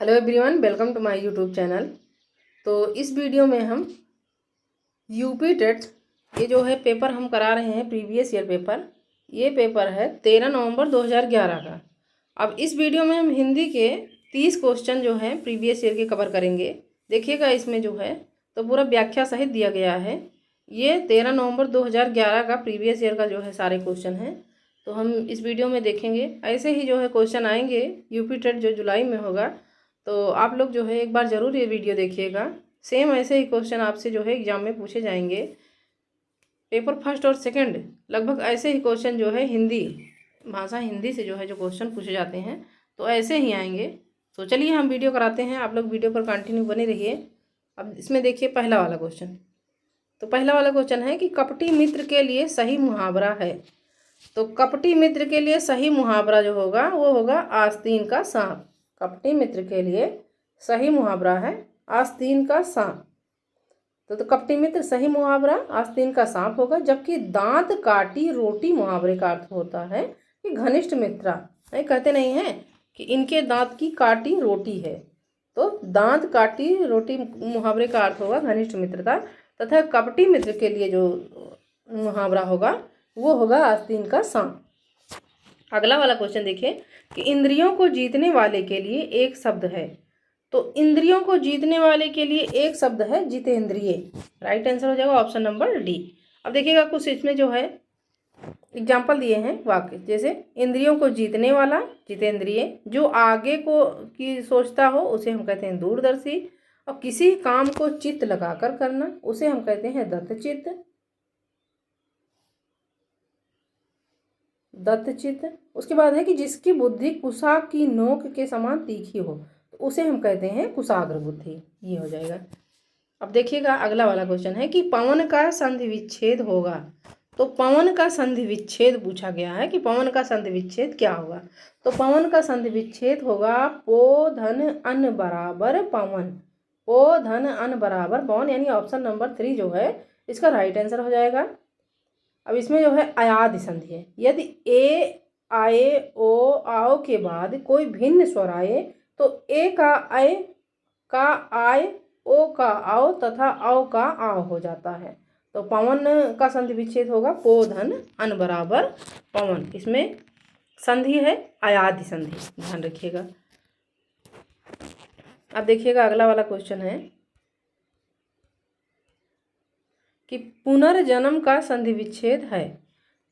Hello everyone, welcome to my YouTube channel. तो इस video में हम यूपी टेट ये जो है पेपर हम करा रहे हैं, प्रीवियस ईयर पेपर। ये पेपर है 13 नवंबर 2011 का। अब इस वीडियो में हम हिंदी के 30 क्वेश्चन जो हैं प्रीवियस ईयर के कवर करेंगे। देखिएगा, इसमें जो है तो पूरा व्याख्या सहित दिया गया है। ये 13 नवंबर 2011 का प्रीवियस ईयर का जो है सारे क्वेश्चन हैं, तो हम इस वीडियो में देखेंगे। ऐसे ही जो है क्वेश्चन आएंगे यूपी टेट जो जुलाई में होगा, तो आप लोग जो है एक बार ज़रूर ये वीडियो देखिएगा। सेम ऐसे ही क्वेश्चन आपसे जो है एग्जाम में पूछे जाएंगे। पेपर फर्स्ट और सेकंड लगभग ऐसे ही क्वेश्चन जो है हिंदी भाषा, हिंदी से जो है जो क्वेश्चन पूछे जाते हैं, तो ऐसे ही आएंगे। तो चलिए हम वीडियो कराते हैं, आप लोग वीडियो पर कंटिन्यू बने रहिए। अब इसमें देखिए पहला वाला क्वेश्चन। तो पहला वाला क्वेश्चन है कि कपटी मित्र के लिए सही मुहावरा है। तो कपटी मित्र के लिए सही मुहावरा जो होगा वो होगा आस्तीन का सांप। कपटी मित्र के लिए सही मुहावरा है आस्तीन का सांप। तो कपटी मित्र सही मुहावरा आस्तीन का सांप होगा। जबकि दांत काटी रोटी मुहावरे का अर्थ होता है कि घनिष्ठ मित्र। नहीं कहते नहीं है कि इनके दांत की काटी रोटी है, तो दांत काटी रोटी मुहावरे का अर्थ होगा घनिष्ठ मित्रता। तथा कपटी मित्र के लिए जो मुहावरा होगा वो होगा आस्तीन का सांप। अगला वाला क्वेश्चन देखिए कि इंद्रियों को जीतने वाले के लिए एक शब्द है। तो इंद्रियों को जीतने वाले के लिए एक शब्द है जितेंद्रिय। राइट आंसर हो जाएगा ऑप्शन नंबर डी। अब देखिएगा कुछ इसमें जो है एग्जाम्पल दिए हैं वाक्य, जैसे इंद्रियों को जीतने वाला जितेंद्रिय, जो आगे को की सोचता हो उसे हम कहते हैं दूरदर्शी, और किसी काम को चित्त लगाकर करना उसे हम कहते हैं दत्तचित्त। दत्तचित्त। उसके बाद है कि जिसकी बुद्धि कुशा की नोक के समान तीखी हो, तो उसे हम कहते हैं कुशाग्र बुद्धि। ये हो जाएगा। अब देखिएगा अगला वाला क्वेश्चन है कि पवन का संधि विच्छेद होगा। तो पवन का संधि विच्छेद पूछा गया है कि पवन का संधि विच्छेद क्या होगा। तो पवन का संधि विच्छेद होगा पो धन अन बराबर पवन। पो धन अन बराबर पवन, यानी ऑप्शन नंबर 3 जो है इसका राइट आंसर हो जाएगा। अब इसमें जो है अयादि संधि है। यदि ए आए ओ आओ के बाद कोई भिन्न स्वर आए तो ए का आए का आए ओ का आओ तथा औ का आओ हो जाता है। तो पवन का संधि विच्छेद होगा पो धन अन बराबर पवन। इसमें संधि है अयादि संधि, ध्यान रखिएगा। अब देखिएगा अगला वाला क्वेश्चन है कि पुनर्जन्म का संधि विच्छेद है।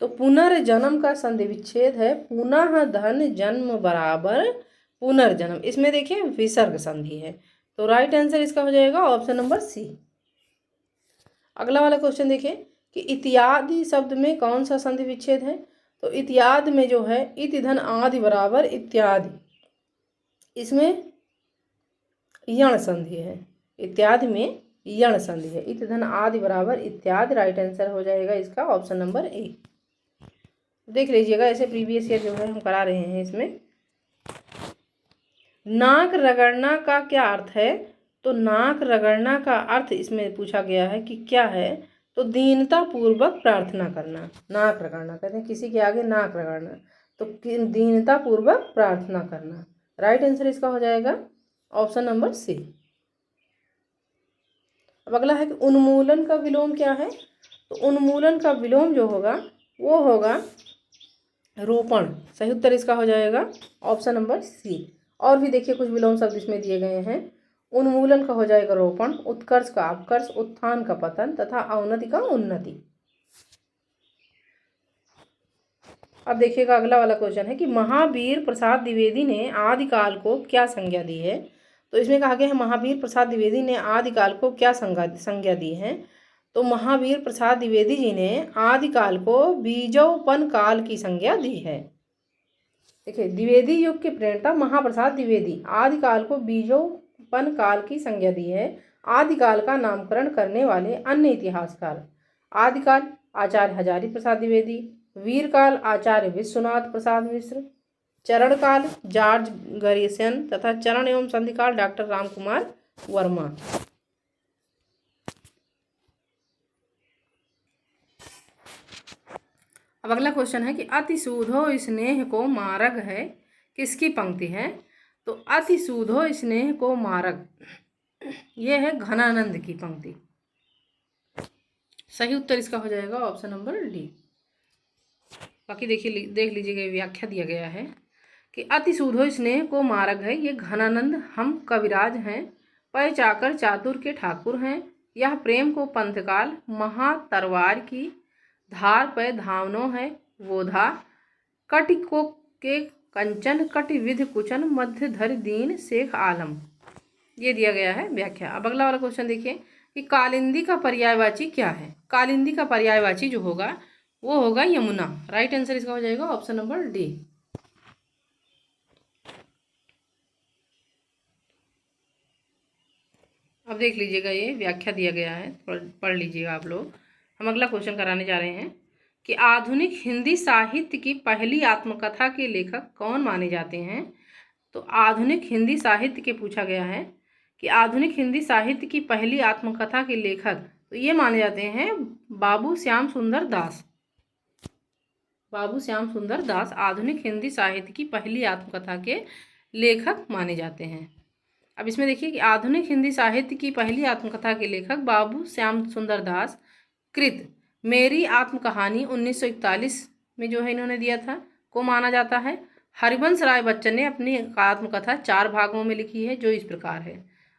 तो पुनर्जन्म का संधि विच्छेद है पुनः धन जन्म बराबर पुनर्जन्म। इसमें देखिए विसर्ग संधि है, तो राइट आंसर इसका हो जाएगा ऑप्शन नंबर सी। अगला वाला क्वेश्चन देखिए कि इत्यादि शब्द में कौन सा संधि विच्छेद है। तो इत्यादि में जो है इति धन आदि बराबर इत्यादि, इसमें यण संधि है। इत्यादि में यण संधि है। इति धन आदि बराबर इत्यादि, राइट आंसर हो जाएगा इसका ऑप्शन नंबर ए। देख लीजिएगा, ऐसे प्रीवियस ईयर जो है हम करा रहे हैं। इसमें नाक रगड़ना का क्या अर्थ है। तो नाक रगड़ना का अर्थ इसमें पूछा गया है कि क्या है। तो दीनता पूर्वक प्रार्थना करना। नाक रगड़ना कहते हैं किसी के आगे नाक रगड़ना, तो दीनता पूर्वक प्रार्थना करना। राइट आंसर इसका हो जाएगा ऑप्शन नंबर सी। अब अगला है कि उन्मूलन का विलोम क्या है। तो उन्मूलन का विलोम जो होगा वो होगा रोपण। सही उत्तर इसका हो जाएगा ऑप्शन नंबर सी। और भी देखिए कुछ विलोम शब्द इसमें दिए गए हैं। उन्मूलन का हो जाएगा रोपण, उत्कर्ष का अपकर्ष, उत्थान का पतन तथा अवनति का उन्नति। अब देखिएगा अगला वाला क्वेश्चन है कि महावीर प्रसाद द्विवेदी ने आदिकाल को क्या संज्ञा दी है। तो इसमें कहा गया है महावीर प्रसाद द्विवेदी ने आदिकाल को क्या संज्ञा दी है। तो महावीर प्रसाद द्विवेदी जी ने आदिकाल को बीजोपन काल की संज्ञा दी है। देखिए, द्विवेदी युग के प्रणेता महाप्रसाद द्विवेदी आदिकाल को बीजोपन काल की संज्ञा दी है। आदिकाल का नामकरण करने वाले अन्य इतिहासकार आदिकाल आचार्य हजारी प्रसाद द्विवेदी, वीरकाल आचार्य विश्वनाथ प्रसाद मिश्र, चरणकाल जॉर्ज गरीसन तथा चरण एवं संधिकाल डॉक्टर रामकुमार वर्मा। अब अगला क्वेश्चन है कि अति सूधो स्नेह को मार्ग है, किसकी पंक्ति है। तो अति सूधो स्नेह को मारक, ये है घनानंद की पंक्ति। सही उत्तर इसका हो जाएगा ऑप्शन नंबर डी। बाकी देखिए, देख लीजिएगा, व्याख्या दिया गया है कि अति सूधो स्नेह को मारग है, ये घनानंद हम कविराज हैं, पै चाकर चातुर के ठाकुर हैं, यह प्रेम को पंथकाल महा तरवार की धार पे धावनो है वो धा, कटि को के कंचन कटि विध कुचन मध्य धर दीन शेख आलम। ये दिया गया है व्याख्या। अब अगला वाला क्वेश्चन देखिए कि कालिंदी का पर्यायवाची क्या है। कालिंदी का पर्यायवाची जो होगा वो होगा यमुना। राइट आंसर इसका हो जाएगा ऑप्शन नंबर डी। अब देख लीजिएगा, ये व्याख्या दिया गया है, पढ़ लीजिएगा आप लोग। हम अगला क्वेश्चन कराने जा रहे हैं कि आधुनिक हिंदी साहित्य की पहली आत्मकथा के लेखक कौन माने जाते हैं। तो आधुनिक हिंदी साहित्य के पूछा गया है कि आधुनिक हिंदी साहित्य की पहली आत्मकथा के लेखक, तो ये माने जाते हैं बाबू श्याम सुंदर दास। बाबू श्याम सुंदर दास आधुनिक हिंदी साहित्य की पहली आत्मकथा के लेखक माने जाते हैं। अब इसमें देखिए कि आधुनिक हिंदी साहित्य की पहली आत्मकथा के लेखक बाबू श्याम सुंदर दास कृत मेरी आत्मकहानी 1941 में जो है इन्होंने दिया था को माना जाता है। हरिवंश राय बच्चन ने अपनी आत्मकथा 4 भागों में लिखी है, जो इस प्रकार है।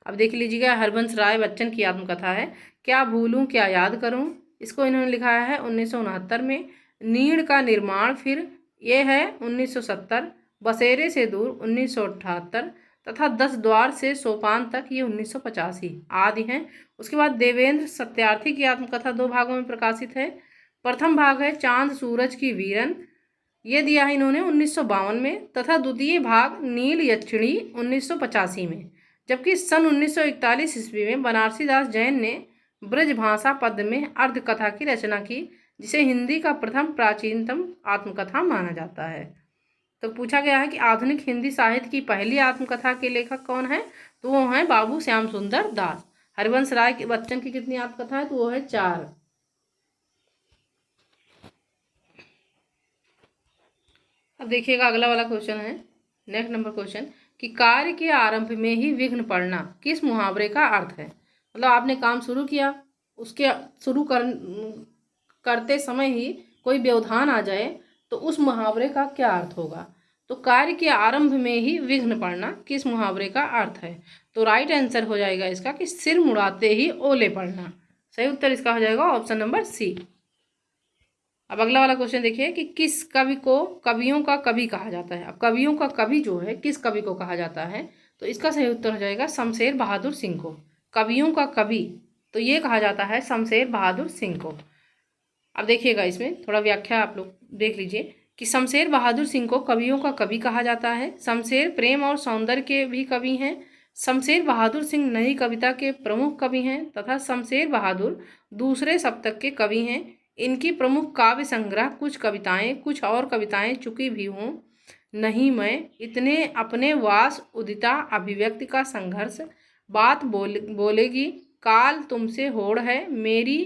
अब देख लीजिएगा, हरिवंश राय बच्चन की आत्मकथा है क्या भूलूं क्या याद करूं, इसको इन्होंने लिखा है 1969 में। नीड़ का निर्माण फिर ये है 1970, बसेरे से दूर 1978 तथा 10 द्वार से सोपान तक ये 1985 आदि हैं। उसके बाद देवेंद्र सत्यार्थी की आत्मकथा 2 भागों में प्रकाशित है। प्रथम भाग है चांद सूरज की वीरन, ये दिया है इन्होंने 1952 में, तथा द्वितीय भाग नील यक्षिणी 1985 में। जबकि सन 1941 ईस्वी में बनारसी दास जैन ने ब्रजभाषा पद में अर्धकथा की रचना की, जिसे हिंदी का प्रथम प्राचीनतम आत्मकथा माना जाता है। तो पूछा गया है कि आधुनिक हिंदी साहित्य की पहली आत्मकथा के लेखक कौन है, तो वो हैं बाबू श्याम सुंदर दास। हरिवंश राय के बच्चन की कितनी आत्मकथा है, तो वो है 4। अब देखिएगा, अगला वाला क्वेश्चन है, नेक्स्ट नंबर क्वेश्चन कि कार्य के आरंभ में ही विघ्न पड़ना किस मुहावरे का अर्थ है। मतलब आपने काम शुरू किया, उसके शुरू करते समय ही कोई व्यवधान आ जाए तो उस मुहावरे का क्या अर्थ होगा। तो कार्य के आरंभ में ही विघ्न पड़ना किस मुहावरे का अर्थ है। तो राइट आंसर हो जाएगा इसका कि सिर मुड़ाते ही ओले पड़ना। सही उत्तर इसका हो जाएगा ऑप्शन नंबर सी। अब अगला वाला क्वेश्चन देखिए कि किस कवि को कवियों का कवि कहा जाता है। अब कवियों का कवि जो है किस कवि को कहा जाता है, तो इसका सही उत्तर हो जाएगा शमशेर बहादुर सिंह को। कवियों का कवि तो ये कहा जाता है शमशेर बहादुर सिंह को। अब देखिएगा, इसमें थोड़ा व्याख्या आप लोग देख लीजिए कि शमशेर बहादुर सिंह को कवियों का कवि कहा जाता है। शमशेर प्रेम और सौंदर्य के भी कवि हैं। शमशेर बहादुर सिंह नई कविता के प्रमुख कवि हैं तथा शमशेर बहादुर दूसरे सप्तक के कवि हैं। इनकी प्रमुख काव्य संग्रह कुछ कविताएं, कुछ और कविताएं चुकी भी हों, नहीं मैं, इतने अपने वास, उदिता, अभिव्यक्ति का संघर्ष, बात बोलेगी, काल तुमसे होड़ है, मेरी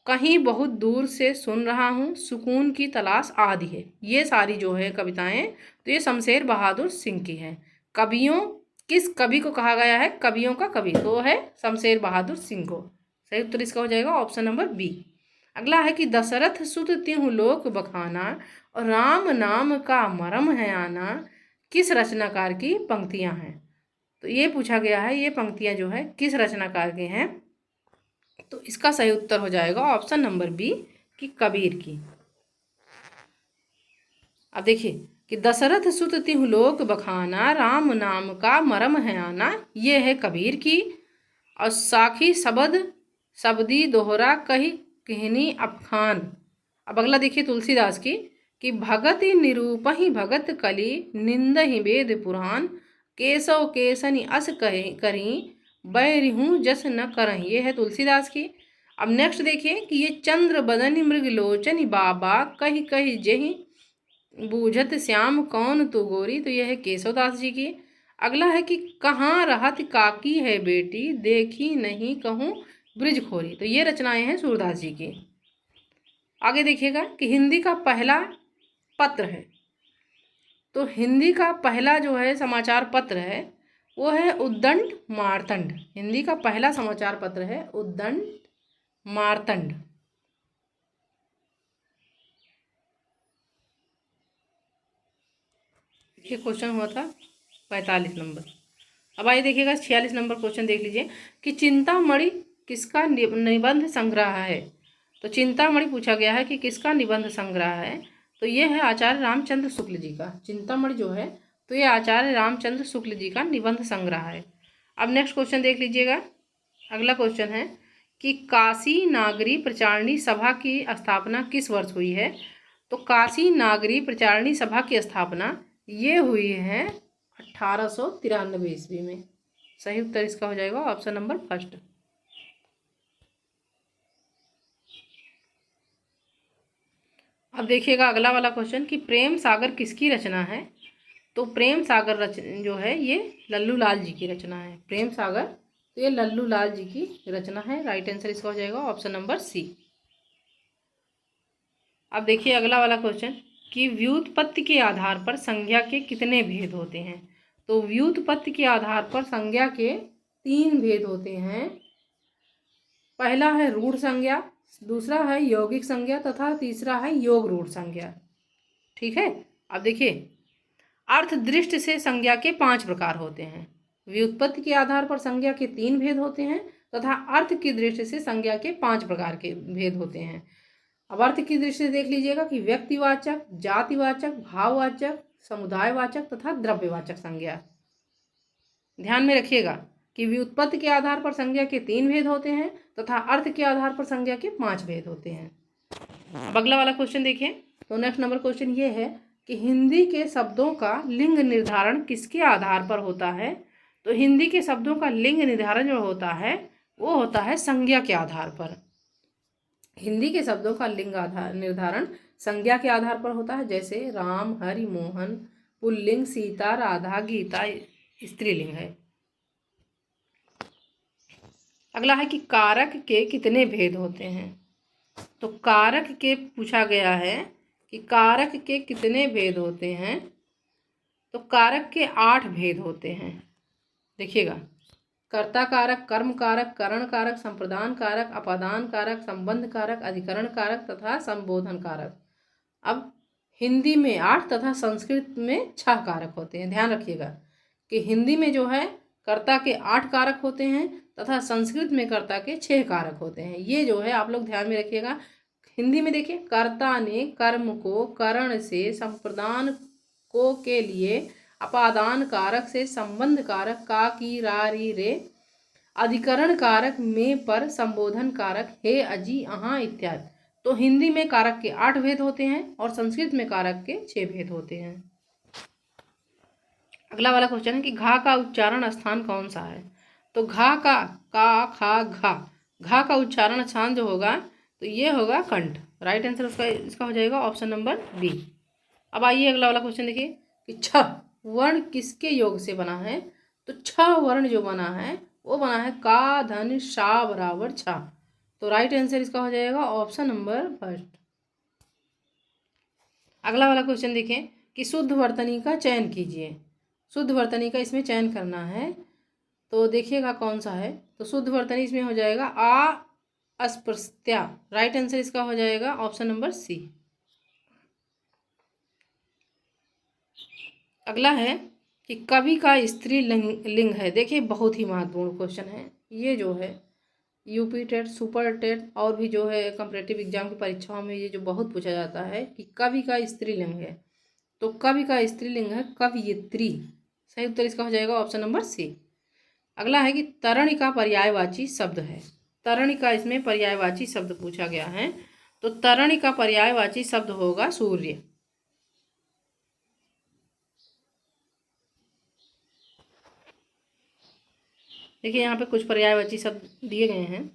कहीं बहुत दूर से सुन रहा हूँ, सुकून की तलाश आदि है। ये सारी जो है कविताएं, तो ये शमशेर बहादुर सिंह की हैं। कवियों किस कवि को कहा गया है, कवियों का कवि तो है शमशेर बहादुर सिंह को। सही उत्तर इसका हो जाएगा ऑप्शन नंबर बी। अगला है कि दशरथ सुत तिहु लोक बखाना और राम नाम का मरम है आना किस रचनाकार की पंक्तियां हैं। तो ये पूछा गया है, ये पंक्तियां जो है किस रचनाकार के हैं। तो इसका सही उत्तर हो जाएगा ऑप्शन नंबर बी कि कबीर की। अब देखिए कि दशरथ सुत तिहु लोक बखाना राम नाम का मरम है आना, ये है कबीर की। और साखी शबद शबदी दोहरा कही कहनी अफखान। अब अगला देखिए तुलसीदास की कि भगत निरूपहि भगत कली निंदहि वेद पुराण केशव केसनि अस करी बैरिहूँ जस न करहीं। ये है तुलसीदास की। अब नेक्स्ट देखिए कि ये चंद्र बदन मृगलोचन बाबा कही कही जेहि बूझत श्याम कौन तू गोरी। तो यह है केशवदास जी की। अगला है कि कहाँ रहत काकी है बेटी देखी नहीं कहूँ ब्रिजखोरी। तो ये रचनाएं हैं सूरदास जी की। आगे देखिएगा कि हिंदी का पहला पत्र है तो हिंदी का पहला जो है समाचार पत्र है वो है उद्दंड मार्तंड। हिंदी का पहला समाचार पत्र है उद्दंड मार्तंड। ये क्वेश्चन हुआ था 45 नंबर। अब आइए देखिएगा 46 नंबर क्वेश्चन देख लीजिए कि चिंतामणि किसका निबंध संग्रह है। तो चिंतामणि पूछा गया है कि किसका निबंध संग्रह है। तो ये है आचार्य रामचंद्र शुक्ल जी का। चिंतामणि जो है तो ये आचार्य रामचंद्र शुक्ल जी का निबंध संग्रह है। अब नेक्स्ट क्वेश्चन देख लीजिएगा। अगला क्वेश्चन है कि काशी नागरी प्रचारणी सभा की स्थापना किस वर्ष हुई है। तो काशी नागरी प्रचारणी सभा की स्थापना ये हुई है 1893 ईस्वी में। सही उत्तर इसका हो जाएगा ऑप्शन नंबर फर्स्ट। अब देखिएगा अगला वाला क्वेश्चन कि प्रेम सागर किसकी रचना है। तो प्रेम सागर जो है ये लल्लू लाल जी की रचना है। प्रेम सागर तो ये लल्लू लाल जी की रचना है। राइट आंसर इसका हो जाएगा ऑप्शन नंबर सी। अब देखिए अगला वाला क्वेश्चन कि व्युत्पत्ति के आधार पर संज्ञा के कितने भेद होते हैं। तो व्युत्पत्ति के आधार पर संज्ञा के 3 भेद होते हैं। पहला है रूढ़ संज्ञा, दूसरा है यौगिक संज्ञा तथा तीसरा है योग रूढ़ संज्ञा। ठीक है। अब देखिए अर्थ दृष्टि से संज्ञा के 5 प्रकार होते हैं। व्युत्पत्ति के आधार पर संज्ञा के 3 भेद होते हैं तथा अर्थ की दृष्टि से संज्ञा के 5 प्रकार के भेद होते हैं। अब अर्थ की दृष्टि से देख लीजिएगा कि व्यक्तिवाचक, जातिवाचक, भाववाचक, समुदायवाचक तथा द्रव्यवाचक संज्ञा। ध्यान में रखिएगा कि व्युत्पत्ति के आधार पर संज्ञा के 3 भेद होते हैं तथा अर्थ के आधार पर संज्ञा के 5 भेद होते हैं। अब अगला वाला क्वेश्चन देखिए। तो नेक्स्ट नंबर क्वेश्चन ये है कि हिंदी के शब्दों का लिंग निर्धारण किसके आधार पर होता है। तो हिंदी के शब्दों का लिंग निर्धारण जो होता है वो होता है संज्ञा के आधार पर। हिंदी के शब्दों का लिंग निर्धारण संज्ञा के आधार पर होता है। जैसे राम, हरि, मोहन पुल्लिंग, सीता, राधा, गीता स्त्रीलिंग है। अगला है कि कारक के कितने भेद होते हैं। तो कारक के पूछा गया है कि कारक के कितने भेद होते हैं। तो कारक के 8 भेद होते हैं। देखिएगा कर्ता कारक, कर्म कारक, करण कारक, संप्रदान कारक, अपादान कारक, संबंध कारक, अधिकरण कारक तथा संबोधन कारक। अब हिंदी में 8 तथा संस्कृत में 6 कारक होते हैं। ध्यान रखिएगा कि हिंदी में जो है कर्ता के 8 कारक होते हैं तथा संस्कृत में कर्ता के 6 कारक होते हैं। ये जो है आप लोग ध्यान में रखिएगा। हिंदी में देखिए कर्ता ने कर्म को करण से, संप्रदान को के लिए, अपादान कारक से, संबंध कारक का, की, रा, री, रे, अधिकरण कारक में, पर, संबोधन कारक हे, अजी, अहाँ इत्यादि। तो हिंदी में कारक के 8 भेद होते हैं और संस्कृत में कारक के 6 भेद होते हैं। अगला वाला क्वेश्चन है कि घा का उच्चारण स्थान कौन सा है। तो घा का खा घा का उच्चारण स्थान जो होगा तो ये होगा कंठ। राइट आंसर उसका इसका हो जाएगा ऑप्शन नंबर बी। अब आइए अगला वाला क्वेश्चन देखिए कि छ वर्ण किसके योग से बना है। तो छ वर्ण जो बना है वो बना है का, धन, शा बराबर छा। तो राइट आंसर इसका हो जाएगा ऑप्शन नंबर फर्स्ट। अगला वाला क्वेश्चन देखें कि शुद्ध वर्तनी का चयन कीजिए। शुद्ध वर्तनी का इसमें चयन करना है। तो देखिएगा कौन सा है। तो शुद्ध वर्तनी इसमें हो जाएगा अस्पृश्यता। राइट आंसर इसका हो जाएगा ऑप्शन नंबर सी। अगला है कि कवि का स्त्री लिंग है। देखिए बहुत ही महत्वपूर्ण क्वेश्चन है ये जो है यूपी टेट, सुपर टेट और भी जो है कॉम्पिटिटिव एग्जाम की परीक्षाओं में ये जो बहुत पूछा जाता है कि कवि का स्त्रीलिंग है। तो कवि का स्त्रीलिंग है कवयित्री। सही उत्तर इसका हो जाएगा ऑप्शन नंबर सी। अगला है कि तरणि का पर्यायवाची शब्द है। तरणि का इसमें पर्यायवाची शब्द पूछा गया है। तो तरणि का पर्यायवाची शब्द होगा सूर्य। देखिए यहाँ पे कुछ पर्यायवाची शब्द दिए गए हैं।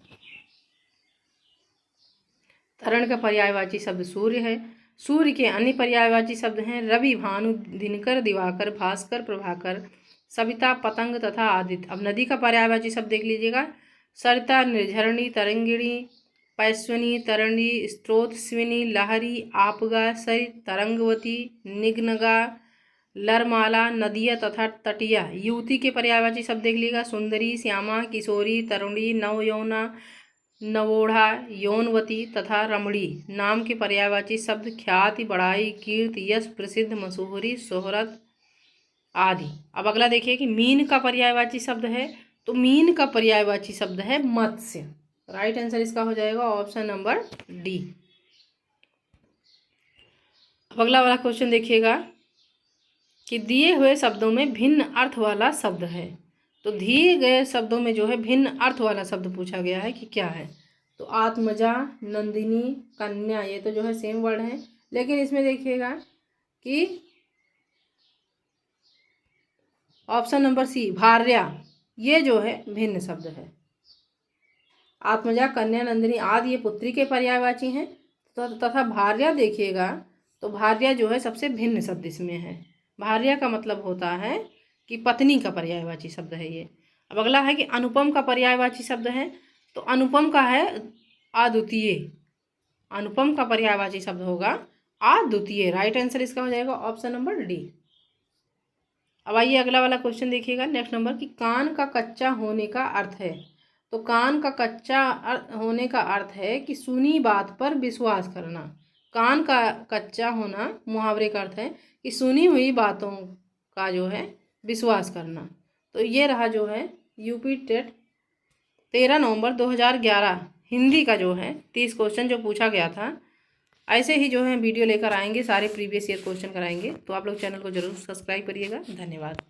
तरण का पर्यायवाची शब्द सूर्य है। सूर्य के अन्य पर्यायवाची शब्द हैं रवि, भानु, दिनकर, दिवाकर, भास्कर, प्रभाकर, सविता, पतंग तथा आदित्य। अब नदी का पर्यायवाची शब्द देख लीजिएगा। सरिता, निर्झरणी, तरंगिणी, पैस्विनी, तरणी, स्रोतस्विनी, लहरी, आपगा, सरित, तरंगवती, निग्नगा, लरमाला, नदिया तथा तटिया। युवती के पर्यायवाची शब्द देख लीजिएगा, सुंदरी, श्यामा, किशोरी, तरुणी, नवयौवना, नवोढ़ा, यौनवती तथा रमणी। नाम के पर्यायवाची शब्द ख्याति, बड़ाई, कीर्ति, यश, प्रसिद्ध, मशहूरी, शोहरत आदि। अब अगला देखिए कि मीन का पर्यायवाची शब्द है, तो मीन का पर्यायवाची शब्द है मत्स्य। राइट आंसर इसका हो जाएगा ऑप्शन नंबर डी। अब अगला वाला क्वेश्चन देखिएगा कि दिए हुए शब्दों में भिन्न अर्थ वाला शब्द है। तो दिए गए शब्दों में जो है भिन्न अर्थ वाला शब्द पूछा गया है कि क्या है। तो आत्मजा, नंदिनी, कन्या, ये तो जो है सेम वर्ड है, लेकिन इसमें देखिएगा कि ऑप्शन नंबर सी भार्या, ये जो है भिन्न शब्द है। आत्मजा, कन्या, नंदिनी आदि ये पुत्री के पर्यायवाची हैं, तो तथा भार्या देखिएगा तो भार्या जो है सबसे भिन्न शब्द इसमें है। भार्या का मतलब होता है कि पत्नी का पर्यायवाची शब्द है ये। अब अगला है कि अनुपम का पर्यायवाची शब्द है, तो अनुपम का है अद्वितीय। अनुपम का पर्यायवाची शब्द होगा अद्वितीय। राइट आंसर इसका हो जाएगा ऑप्शन नंबर डी। अब आइए अगला वाला क्वेश्चन देखिएगा नेक्स्ट नंबर कि कान का कच्चा होने का अर्थ है। तो कान का कच्चा होने का अर्थ है कि सुनी बात पर विश्वास करना। कान का कच्चा होना मुहावरे का अर्थ है कि सुनी हुई बातों का जो है विश्वास करना। तो ये रहा जो है यूपी टेट 13 नवंबर 2011 हिंदी का जो है 30 क्वेश्चन जो पूछा गया था। ऐसे ही जो है वीडियो लेकर आएंगे, सारे प्रीवियस ईयर क्वेश्चन कराएंगे। तो आप लोग चैनल को जरूर सब्सक्राइब करिएगा। धन्यवाद।